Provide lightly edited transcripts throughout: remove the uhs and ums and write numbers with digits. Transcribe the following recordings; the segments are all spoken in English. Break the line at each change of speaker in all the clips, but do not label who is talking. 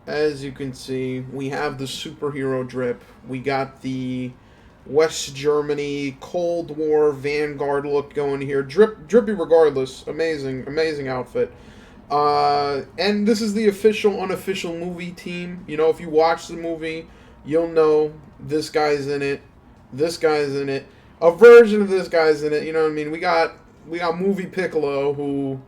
as you can see, we have the superhero drip. We got the West Germany Cold War Vanguard look going here. Drippy regardless. Amazing, amazing outfit. And this is the official, unofficial movie team. You know, if you watch the movie, you'll know this guy's in it. This guy's in it. A version of this guy's in it. You know what I mean? We got Movie Piccolo, who,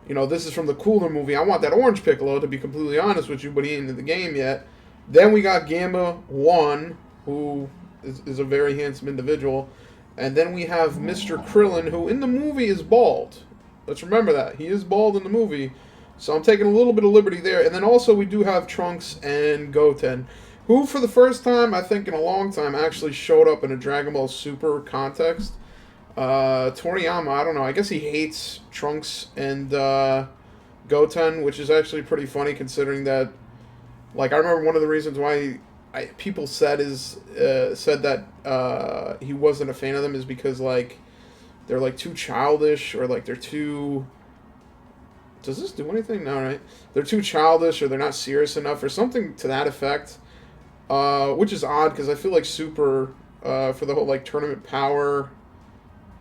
you know, this is from the Cooler movie. I want that orange Piccolo, to be completely honest with you, but he ain't in the game yet. Then we got Gamma 1, who is a very handsome individual. And then we have Mr. Krillin, who in the movie is bald. Let's remember that. He is bald in the movie. So I'm taking a little bit of liberty there. And then also we do have Trunks and Goten, who for the first time, I think in a long time, actually showed up in a Dragon Ball Super context. Toriyama, I don't know. I guess he hates Trunks and Goten, which is actually pretty funny considering that, like, I remember one of the reasons why people said that he wasn't a fan of them is because, like, they're, like, too childish, or, like, they're too... Does this do anything? No, right? They're too childish, or they're not serious enough, or something to that effect. Which is odd, because I feel like Super, for the whole, like, tournament power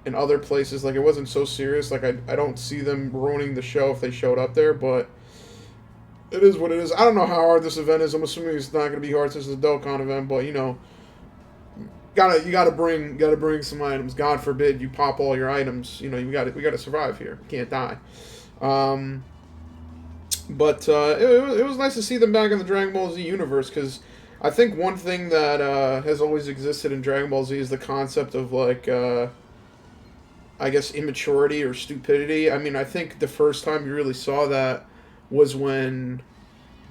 in other places, like, it wasn't so serious. Like, I don't see them ruining the show if they showed up there, but it is what it is. I don't know how hard this event is. I'm assuming it's not going to be hard since it's a Dokkan event, but, you know, you gotta bring some items. God forbid you pop all your items. You know, we gotta survive here. We can't die. But it was nice to see them back in the Dragon Ball Z universe, because I think one thing that has always existed in Dragon Ball Z is the concept of, like, I guess, immaturity or stupidity. I mean, I think the first time you really saw that was when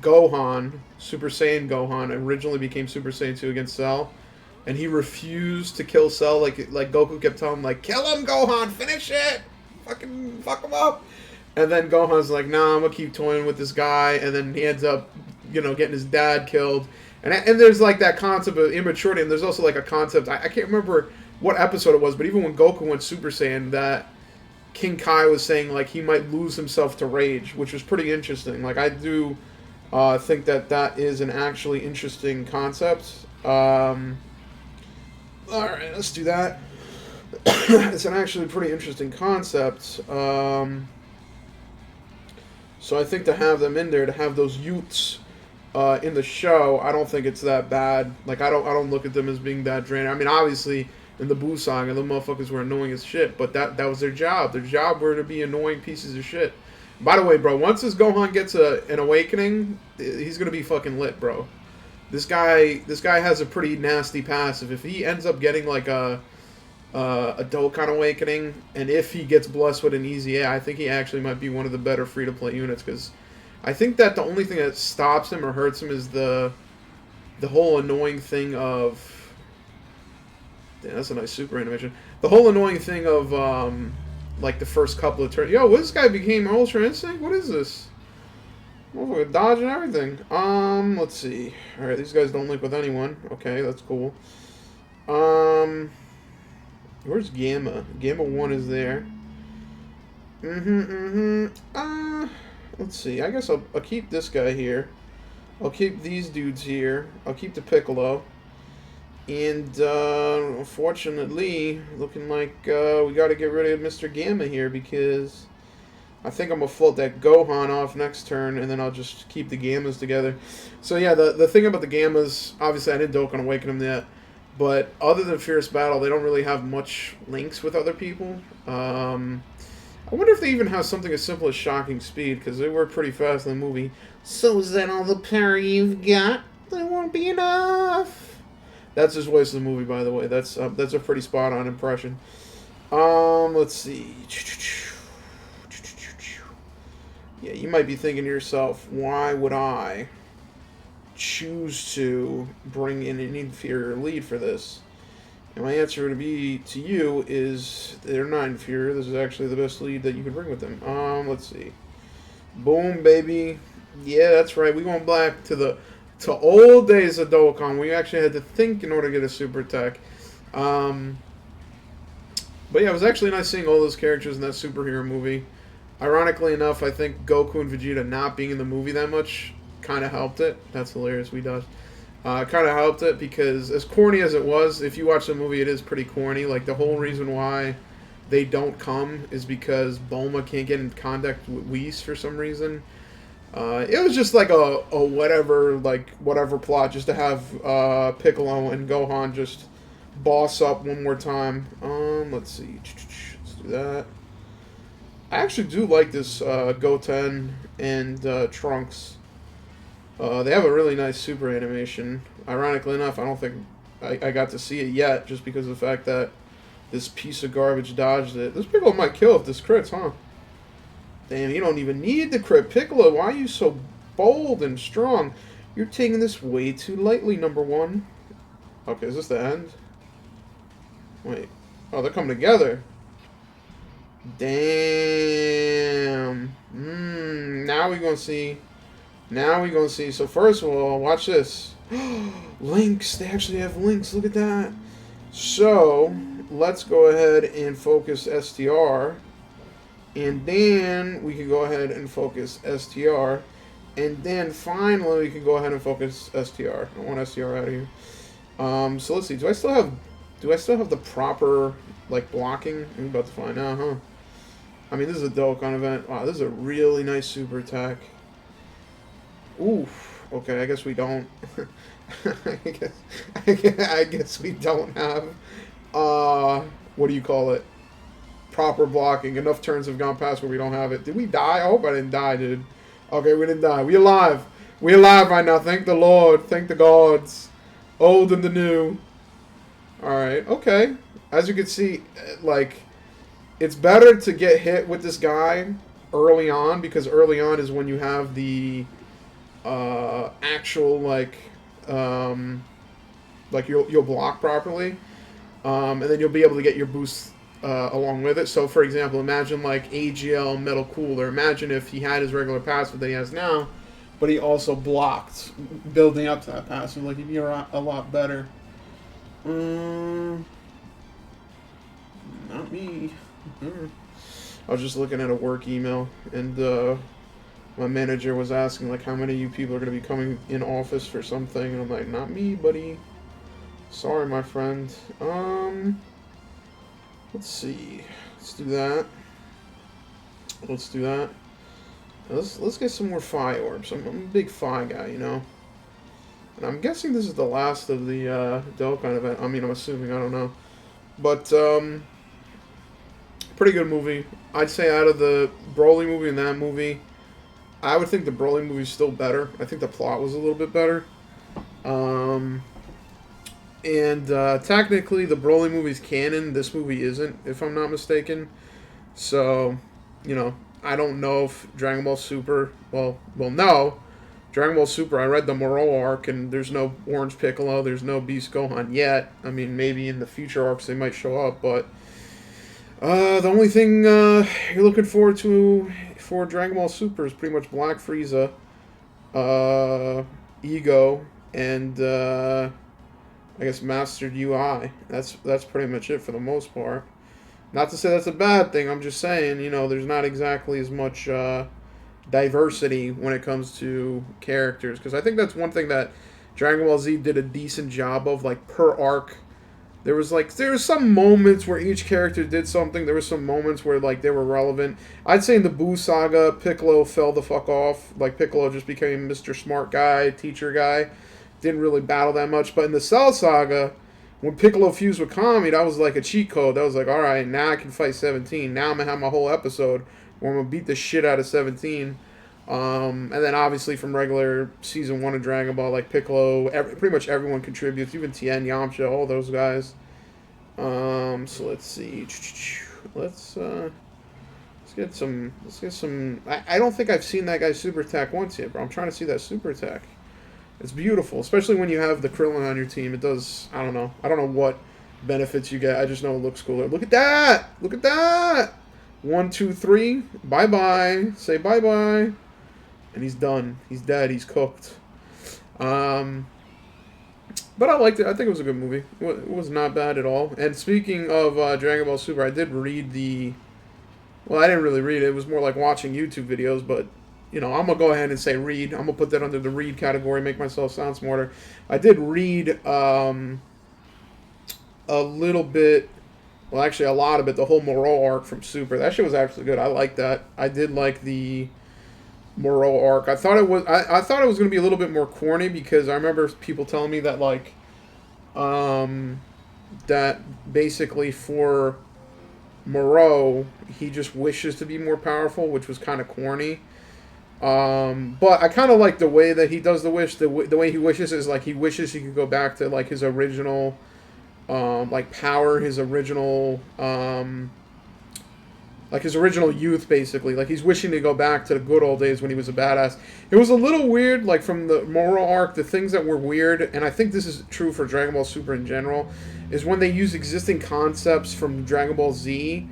Gohan, Super Saiyan Gohan, originally became Super Saiyan 2 against Cell, and he refused to kill Cell. Like Goku kept telling him, like, kill him, Gohan, finish it, fucking fuck him up. And then Gohan's like, nah, I'm gonna keep toying with this guy, and then he ends up, you know, getting his dad killed. And there's, like, that concept of immaturity, and there's also, like, a concept, I can't remember what episode it was, but even when Goku went Super Saiyan, that King Kai was saying, like, he might lose himself to rage, which was pretty interesting. Like, I do think that is an actually interesting concept. Alright, let's do that. It's an actually pretty interesting concept. So I think to have them in there, to have those youths in the show, I don't think it's that bad. Like, I don't look at them as being that draining. I mean, obviously, in the Buu Saga, the motherfuckers were annoying as shit, but that was their job. Their job were to be annoying pieces of shit. By the way, bro, once this Gohan gets an awakening, he's gonna be fucking lit, bro. This guy has a pretty nasty passive. If he ends up getting, like, a Dokkan awakening, and if he gets blessed with an easy A, I think he actually might be one of the better free-to-play units, because I think that the only thing that stops him or hurts him is the whole annoying thing of... Damn, that's a nice super animation. The whole annoying thing of, like, the first couple of turns. Yo, this guy became Ultra Instinct? What is this? Motherfucker dodge and everything. Let's see. Alright, these guys don't link with anyone. Okay, that's cool. Where's Gamma? Gamma 1 is there. Let's see. I guess I'll keep this guy here. I'll keep these dudes here. I'll keep the Piccolo. And, unfortunately, looking like we gotta get rid of Mr. Gamma here, because I think I'm gonna float that Gohan off next turn, and then I'll just keep the Gammas together. So, yeah, the thing about the Gammas, obviously I didn't Dokkan Awaken them yet, but other than Fierce Battle, they don't really have much links with other people. I wonder if they even have something as simple as Shocking Speed, because they were pretty fast in the movie. So is that all the parry you've got? There won't be enough. That's his voice in the movie, by the way. That's a pretty spot-on impression. Let's see. Yeah, you might be thinking to yourself, why would I choose to bring in an inferior lead for this? And my answer to you is they're not inferior. This is actually the best lead that you can bring with them. Let's see. Boom, baby. Yeah, that's right. We going back to old days of Dokkan. We actually had to think in order to get a super attack. But yeah, it was actually nice seeing all those characters in that superhero movie. Ironically enough, I think Goku and Vegeta not being in the movie that much kind of helped it. That's hilarious. We does. Kind of helped it because as corny as it was, if you watch the movie, it is pretty corny. Like the whole reason why they don't come is because Bulma can't get in contact with Whis for some reason. It was just like a whatever plot just to have Piccolo and Gohan just boss up one more time. Let's see. Let's do that. I actually do like this Goten and Trunks. They have a really nice super animation. Ironically enough, I don't think I got to see it yet, just because of the fact that this piece of garbage dodged it. This Piccolo might kill if this crits, huh? Damn, you don't even need the crit. Piccolo, why are you so bold and strong? You're taking this way too lightly, number one. Okay, is this the end? Wait. Oh, they're coming together. Damn. Now we're going to see. Now we're going to see. So first of all, watch this. Links. They actually have links. Look at that. So, let's go ahead and focus STR. And then we can go ahead and focus STR. And then finally we can go ahead and focus STR. I want STR out of here. So let's see. Do I still have the proper like blocking? I'm about to find out, huh? I mean, this is a Dokkan event. Wow, this is a really nice super attack. Oof. Okay, I guess we don't. I guess we don't have what do you call it? Proper blocking. Enough turns have gone past where we don't have it. Did we die? I hope I didn't die, dude. Okay, we didn't die. We alive. We alive right now. Thank the Lord. Thank the gods. Old and the new. Alright, okay. As you can see, like, it's better to get hit with this guy early on, because early on is when you have the actual, like you'll block properly. And then you'll be able to get your boost along with it. So, for example, imagine like AGL Metal Cooler. Imagine if he had his regular passive that he has now, but he also blocked building up to that passive. Like, he'd be a lot better. Not me. I was just looking at a work email, and my manager was asking, like, how many of you people are going to be coming in office for something, and I'm like, not me, buddy. Sorry, my friend. Let's see. Let's do that. Let's do that. Let's get some more Phi orbs. I'm a big Phi guy, you know. And I'm guessing this is the last of the Dokkan event. I mean, I'm assuming. I don't know. But pretty good movie. I'd say out of the Broly movie and that movie, I would think the Broly movie is still better. I think the plot was a little bit better. And technically, the Broly movie's canon. This movie isn't, if I'm not mistaken. So, you know, I don't know if Dragon Ball Super... Well, no. Dragon Ball Super, I read the Moreau arc, and there's no Orange Piccolo, there's no Beast Gohan yet. I mean, maybe in the future arcs they might show up, but... the only thing you're looking forward to for Dragon Ball Super is pretty much Black Frieza, Ego, and... I guess Mastered UI. That's pretty much it for the most part. Not to say that's a bad thing. I'm just saying, you know, there's not exactly as much diversity when it comes to characters. Because I think that's one thing that Dragon Ball Z did a decent job of. Like, per arc, there was some moments where each character did something. There were some moments where, like, they were relevant. I'd say in the Buu saga, Piccolo fell the fuck off. Like, Piccolo just became Mr. Smart Guy, teacher guy. Didn't really battle that much. But in the Cell Saga, when Piccolo fused with Kami, that was like a cheat code. That was like, alright, now I can fight 17. Now I'm going to have my whole episode where I'm going to beat the shit out of 17. And then obviously from regular Season 1 of Dragon Ball, like Piccolo, pretty much everyone contributes. Even Tien, Yamcha, all those guys. So let's see. Let's get some... I don't think I've seen that guy's super attack once yet, bro. I'm trying to see that super attack. It's beautiful, especially when you have the Krillin on your team. It does, I don't know what benefits you get. I just know it looks cooler. Look at that! Look at that! 1, 2, 3. Bye-bye. Say bye-bye. And he's done. He's dead. He's cooked. But I liked it. I think it was a good movie. It was not bad at all. And speaking of Dragon Ball Super, I did read the... Well, I didn't really read it. It was more like watching YouTube videos, but you know, I'm gonna go ahead and say read. I'm gonna put that under the read category, make myself sound smarter. I did read a little bit, well, actually a lot of it, the whole Moreau arc from Super. That shit was actually good. I like that. I did like the Moreau arc. I thought it was gonna be a little bit more corny because I remember people telling me that like um, that basically for Moreau he just wishes to be more powerful, which was kind of corny. But I kind of like the way that he does the wish. The way he wishes is like he wishes he could go back to like his original, like power, his original, like his original youth, basically. Like he's wishing to go back to the good old days when he was a badass. It was a little weird, like from the Moral arc. The things that were weird, and I think this is true for Dragon Ball Super in general, is when they use existing concepts from Dragon Ball Z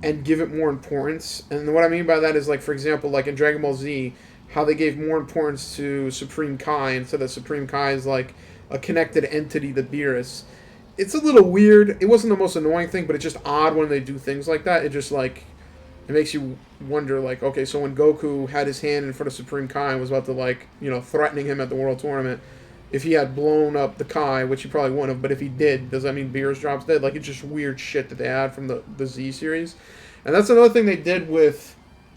and give it more importance. And what I mean by that is, like, for example, like in Dragon Ball Z, how they gave more importance to Supreme Kai instead of Supreme Kai is like a connected entity, the Beerus. It's a little weird. It wasn't the most annoying thing, but it's just odd when they do things like that. It just like it makes you wonder, like, okay, so when Goku had his hand in front of Supreme Kai and was about to, like, you know, threatening him at the World Tournament, if he had blown up the Kai, which he probably wouldn't have, but if he did, does that mean Beerus drops dead? Like, it's just weird shit that they had from the Z series. And that's another thing they did with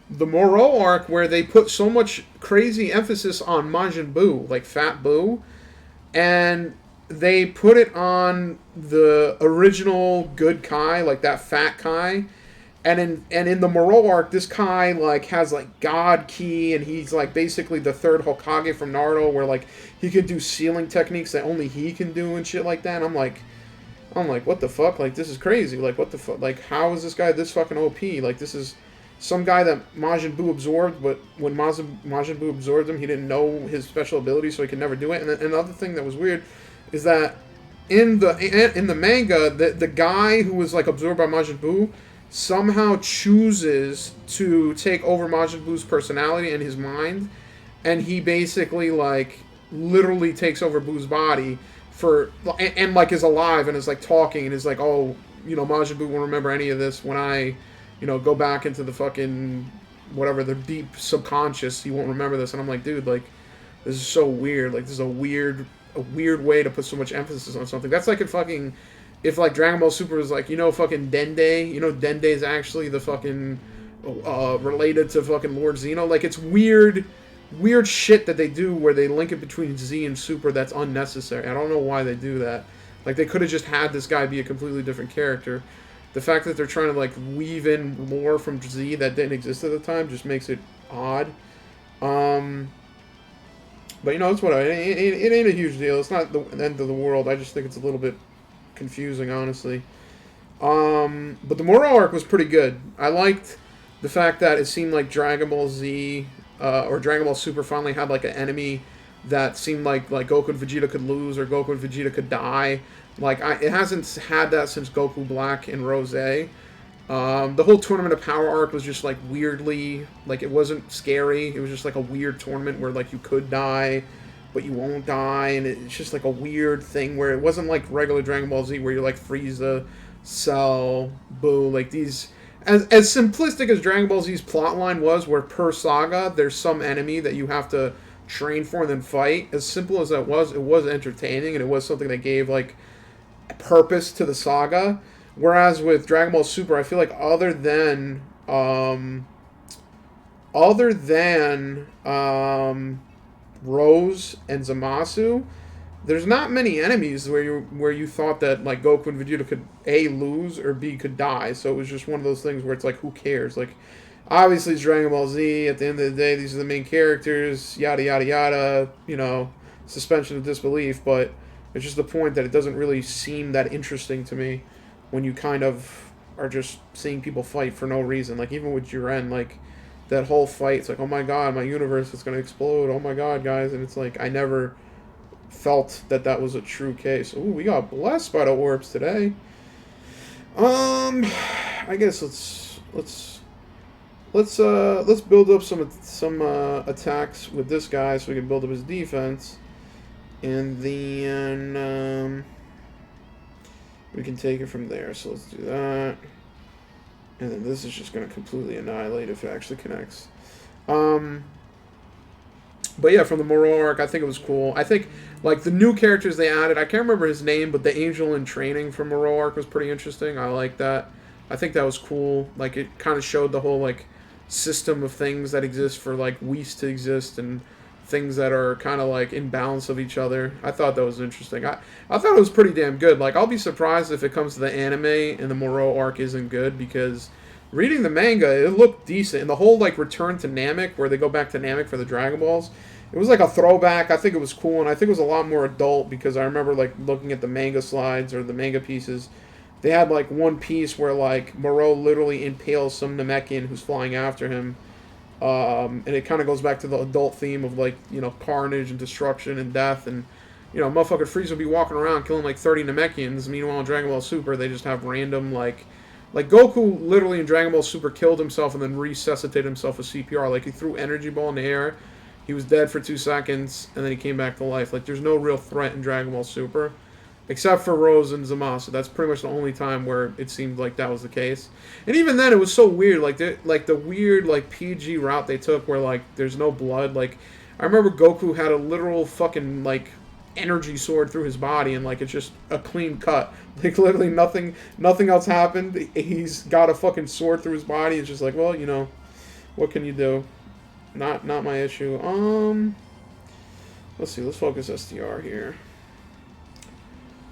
the Moreau arc, where they put so much crazy emphasis on Majin Buu, like Fat Buu, and they put it on the original good Kai, like that Fat Kai. And in the Moreau arc, this Kai like has like God Ki, and he's like basically the third Hokage from Naruto, where like he can do sealing techniques that only he can do and shit like that. And I'm like, what the fuck? Like, this is crazy. Like, what the fuck? Like, how is this guy this fucking OP? Like, this is some guy that Majin Buu absorbed, but when Majin Buu absorbed him, he didn't know his special ability, so he could never do it. And another thing that was weird is that in the manga, the guy who was like absorbed by Majin Buu somehow chooses to take over Majin Buu's personality and his mind, and he basically like literally takes over Buu's body for and like is alive and is like talking and is like, oh, you know, Majin Buu won't remember any of this when I, you know, go back into the fucking whatever, the deep subconscious, he won't remember this. And I'm like, dude, like, this is so weird. Like, this is a weird way to put so much emphasis on something. That's like if like Dragon Ball Super was like, you know, fucking Dende, you know, Dende is actually the fucking related to fucking Lord Zeno. Like, it's weird shit that they do where they link it between Z and Super that's unnecessary. I don't know why they do that. Like, they could have just had this guy be a completely different character. The fact that they're trying to like weave in lore from Z that didn't exist at the time just makes it odd. But you know, it's whatever. It ain't a huge deal. It's not the end of the world. I just think it's a little bit confusing, honestly. But the Moral arc was pretty good. I liked the fact that it seemed like Dragon Ball Z or Dragon Ball Super finally had like an enemy that seemed like Goku and Vegeta could lose or Goku and Vegeta could die. Like, it hasn't had that since Goku Black and Rose. The whole Tournament of Power arc was just like weirdly, like, it wasn't scary. It was just like a weird tournament where like you could die, but you won't die, and it's just like a weird thing where it wasn't like regular Dragon Ball Z where you're like Frieza, Cell, Boo, like these. As simplistic as Dragon Ball Z's plotline was, where per saga there's some enemy that you have to train for and then fight. As simple as that was, it was entertaining, and it was something that gave like purpose to the saga. Whereas with Dragon Ball Super, I feel like other than Rose and Zamasu, there's not many enemies where you thought that like Goku and Vegeta could A, lose, or B, could die. So it was just one of those things where it's like, who cares? Like, obviously it's Dragon Ball Z. At the end of the day, these are the main characters. Yada yada yada. You know, suspension of disbelief. But it's just the point that it doesn't really seem that interesting to me when you kind of are just seeing people fight for no reason. Like, even with Jiren, like, that whole fight, it's like, oh my god, my universe is going to explode. Oh my god, guys. And it's like, I never felt that was a true case. Ooh, we got blessed by the orbs today. I guess let's build up some attacks with this guy so we can build up his defense. And then we can take it from there. So let's do that. And then this is just going to completely annihilate if it actually connects. But yeah, from the Moreau arc, I think it was cool. I think like the new characters they added, I can't remember his name, but the Angel in Training from Moreau arc was pretty interesting. I like that. I think that was cool. Like it kind of showed the whole like system of things that exist for like Whis to exist and things that are kind of like in balance of each other. I thought that was interesting. I thought it was pretty damn good. Like I'll be surprised if it comes to the anime and the Moreau arc isn't good because reading the manga, it looked decent. And the whole like return to Namek, where they go back to Namek for the Dragon Balls, it was like a throwback. I think it was cool, and I think it was a lot more adult because I remember like looking at the manga slides or the manga pieces. They had like one piece where like Moreau literally impales some Namekian who's flying after him, and it kind of goes back to the adult theme of like carnage and destruction and death and motherfucker Frieza will be walking around killing like 30 Namekians. Meanwhile in Dragon Ball Super they just have random like Goku literally in Dragon Ball Super killed himself and then resuscitated himself with CPR. Like he threw energy ball in the air, he was dead for 2 seconds, and then he came back to life. Like there's no real threat in Dragon Ball Super, except for Rose and Zamasu. That's pretty much the only time where it seemed like that was the case. And even then, it was so weird. Like the weird like PG route they took, where like there's no blood. Like I remember Goku had a literal fucking like energy sword through his body, and like it's just a clean cut. Like literally nothing else happened. He's got a fucking sword through his body. It's just like, well, what can you do? Not my issue. Let's see. Let's focus STR here.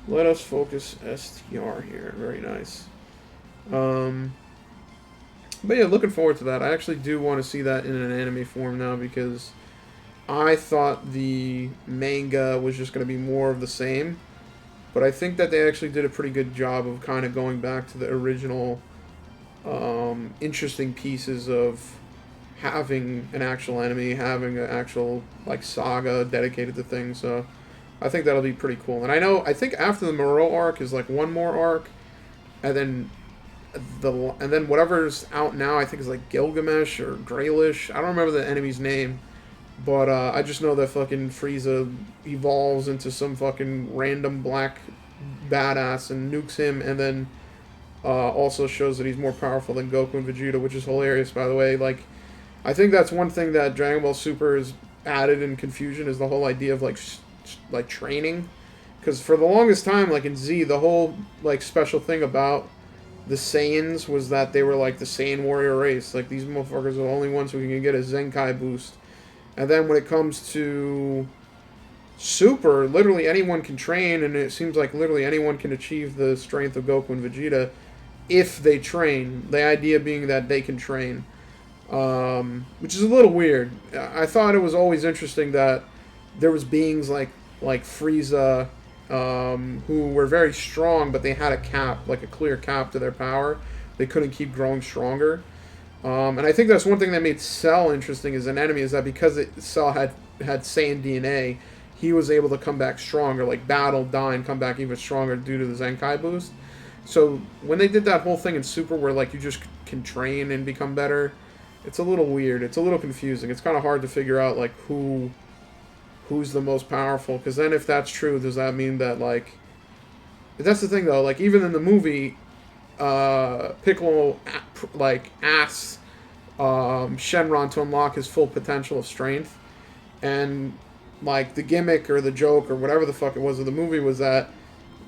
Let us focus STR here. Very nice. But yeah, looking forward to that. I actually do want to see that in an anime form now because I thought the manga was just going to be more of the same. But I think that they actually did a pretty good job of kind of going back to the original interesting pieces of having an actual enemy, having an actual like saga dedicated to things. So I think that'll be pretty cool. And I think after the Moreau arc is like one more arc, and then whatever's out now I think is like Gilgamesh or Graylish. I don't remember the enemy's name, but I just know that fucking Frieza evolves into some fucking random black badass and nukes him, and then also shows that he's more powerful than Goku and Vegeta, which is hilarious, by the way. Like, I think that's one thing that Dragon Ball Super has added in confusion is the whole idea of like training, because for the longest time, like in Z, the whole like special thing about the Saiyans was that they were like the Saiyan warrior race. Like these motherfuckers are the only ones who can get a Zenkai boost. And then when it comes to Super, literally anyone can train, and it seems like literally anyone can achieve the strength of Goku and Vegeta if they train. The idea being that they can train, which is a little weird. I thought it was always interesting that there was beings like Frieza, who were very strong, but they had a cap, like a clear cap to their power. They couldn't keep growing stronger. And I think that's one thing that made Cell interesting as an enemy, is that because Cell had Saiyan DNA, he was able to come back stronger, like battle, die, and come back even stronger due to the Zenkai boost. So when they did that whole thing in Super where like you just can train and become better, it's a little weird. It's a little confusing. It's kind of hard to figure out like who's the most powerful, because then if that's true, does that mean that like... That's the thing though, like even in the movie, Piccolo like asks Shenron to unlock his full potential of strength, and like the gimmick or the joke or whatever the fuck it was of the movie was that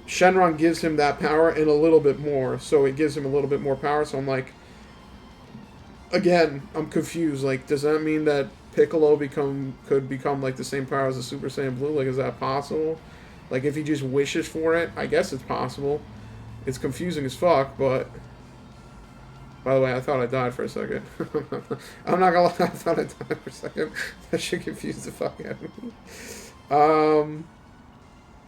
Shenron gives him that power and a little bit more, so it gives him a little bit more power. So I'm like, again, I'm confused. Like, does that mean that Piccolo could become like the same power as the Super Saiyan Blue? Like, is that possible? Like, if he just wishes for it, I guess it's possible. It's confusing as fuck, but... By the way, I thought I died for a second. I'm not gonna lie, I thought I died for a second. That shit confused the fuck out of me.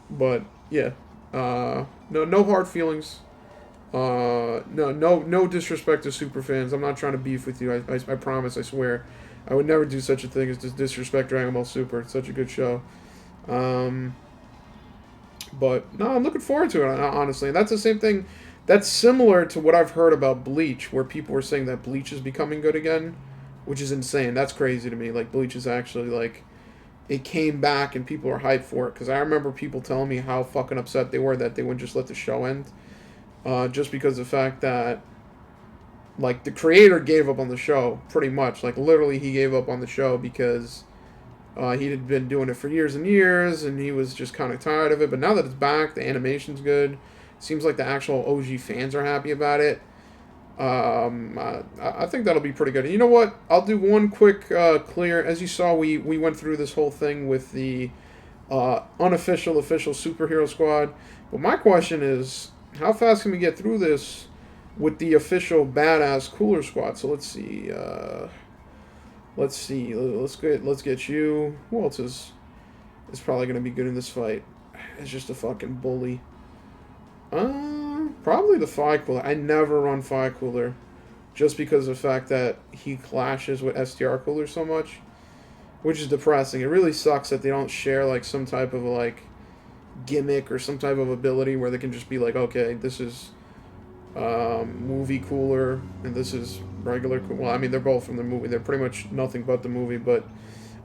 But, yeah. No hard feelings. No disrespect to super fans. I'm not trying to beef with you. I promise, I swear. I would never do such a thing as to disrespect Dragon Ball Super. It's such a good show. But, no, I'm looking forward to it, honestly. And that's the same thing. That's similar to what I've heard about Bleach, where people were saying that Bleach is becoming good again, which is insane. That's crazy to me. Like, Bleach is actually, like, it came back and people are hyped for it. Because I remember people telling me how fucking upset they were that they wouldn't just let the show end. Just because of the fact that, like, the creator gave up on the show, pretty much. Like, literally, he gave up on the show because He had been doing it for years and years, and he was just kind of tired of it. But now that it's back, the animation's good. Seems like the actual OG fans are happy about it. I think that'll be pretty good. And you know what? I'll do one quick clear. As you saw, we went through this whole thing with the unofficial, official superhero squad. But my question is, how fast can we get through this with the official badass cooler squad? So let's see. Let's see. Let's get you. Who else is probably gonna be good in this fight? It's just a fucking bully. Probably the Phi Cooler. I never run Phi Cooler, just because of the fact that he clashes with STR Cooler so much, which is depressing. It really sucks that they don't share like some type of like gimmick or some type of ability where they can just be like, okay, this is movie Cooler and this is regular. Well, I mean, they're both from the movie. They're pretty much nothing but the movie, but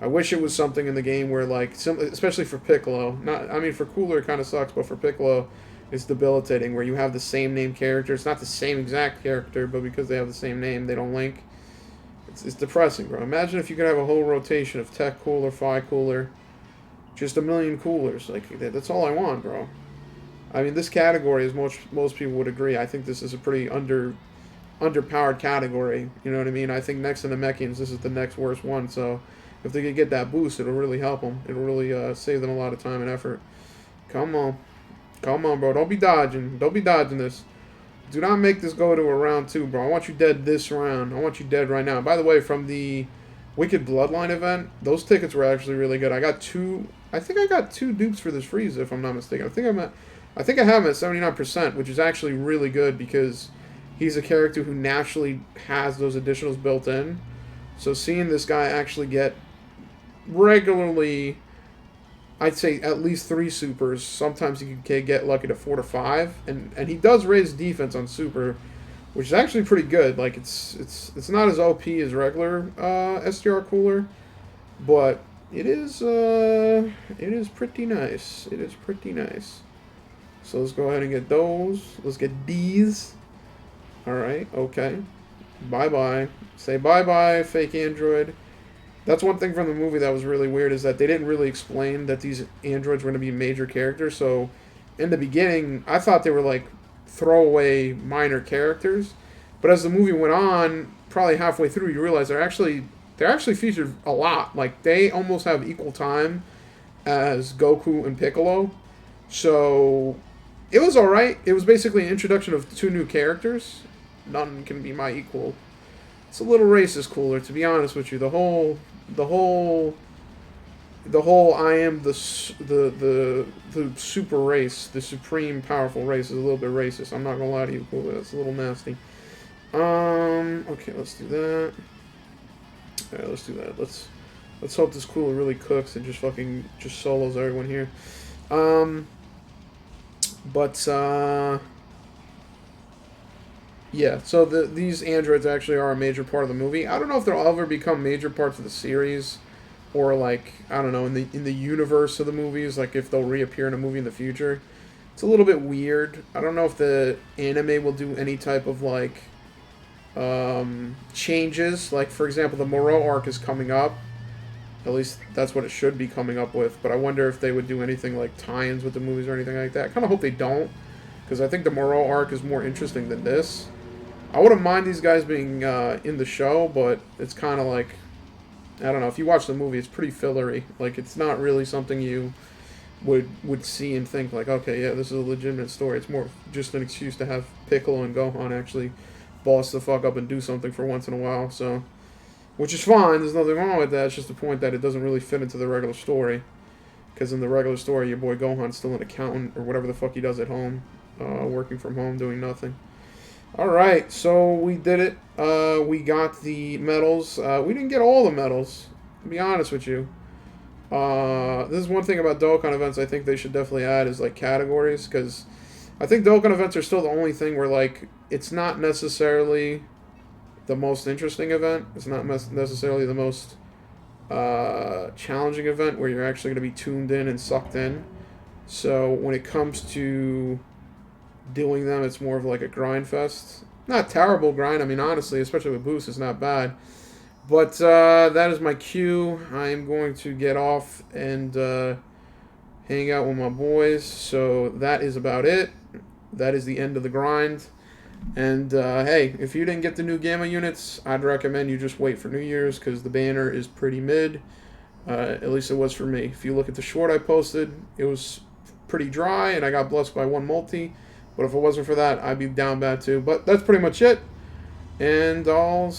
I wish it was something in the game where like, especially for Piccolo. Not, I mean, for Cooler it kind of sucks, but for Piccolo, it's debilitating where you have the same name character. It's not the same exact character, but because they have the same name, they don't link. It's depressing, bro. Imagine if you could have a whole rotation of Tech Cooler, Phi Cooler, just a million coolers. Like, that's all I want, bro. I mean, this category, as most people would agree, I think this is a pretty underpowered category. You know what I mean? I think next to the Mechians, this is the next worst one. So if they could get that boost, it'll really help them. It'll really save them a lot of time and effort. Come on. Come on, bro. Don't be dodging. Don't be dodging this. Do not make this go to a round 2, bro. I want you dead this round. I want you dead right now. By the way, from the Wicked Bloodline event, those tickets were actually really good. I got two. I think I got 2 dupes for this Frieza, if I'm not mistaken. I think I have him at 79%, which is actually really good because he's a character who naturally has those additionals built in. So seeing this guy actually get regularly, I'd say at least 3 supers. Sometimes you can get lucky to 4 to 5, and he does raise defense on super, which is actually pretty good. Like it's not as OP as regular STR Cooler, but it is pretty nice. It is pretty nice. So let's go ahead and get those. Let's get these. All right. Okay. Bye bye. Say bye bye, fake android. That's one thing from the movie that was really weird, is that they didn't really explain that these androids were going to be major characters. So in the beginning, I thought they were like throwaway minor characters. But as the movie went on, probably halfway through, you realize they're actually featured a lot. Like, they almost have equal time as Goku and Piccolo. So it was alright. It was basically an introduction of 2 new characters. None can be my equal. It's a little racist Cooler, to be honest with you. The whole I am the super race, the supreme powerful race, is a little bit racist. I'm not gonna lie to you, Cooler. That's a little nasty. Okay, let's do that. Alright, let's do that. Let's hope this Cooler really cooks and just solos everyone here. Yeah, so these androids actually are a major part of the movie. I don't know if they'll ever become major parts of the series, or like, I don't know, in the universe of the movies, like if they'll reappear in a movie in the future. It's a little bit weird. I don't know if the anime will do any type of like changes. Like, for example, the Moreau arc is coming up. At least that's what it should be coming up with. But I wonder if they would do anything like tie-ins with the movies or anything like that. I kind of hope they don't, because I think the Moreau arc is more interesting than this. I wouldn't mind these guys being in the show, but it's kind of like, I don't know. If you watch the movie, it's pretty fillery. Like, it's not really something you would see and think like, okay, yeah, this is a legitimate story. It's more just an excuse to have Piccolo and Gohan actually boss the fuck up and do something for once in a while. So, which is fine. There's nothing wrong with that. It's just the point that it doesn't really fit into the regular story. Because in the regular story, your boy Gohan's still an accountant or whatever the fuck he does at home, working from home, doing nothing. Alright, so we did it. We got the medals. We didn't get all the medals, to be honest with you. This is one thing about Dokkan events I think they should definitely add, is like categories, because I think Dokkan events are still the only thing where like it's not necessarily the most interesting event. It's not necessarily the most challenging event where you're actually going to be tuned in and sucked in. So when it comes to doing them, it's more of like a grind fest. Not terrible grind. I mean, honestly, especially with boosts, it's not bad. But that is my cue. I am going to get off and hang out with my boys. So that is about it. That is the end of the grind. And hey, if you didn't get the new Gamma units, I'd recommend you just wait for New Year's because the banner is pretty mid. At least it was for me. If you look at the short I posted, it was pretty dry, and I got blessed by one multi. But if it wasn't for that, I'd be down bad too. But that's pretty much it. And I'll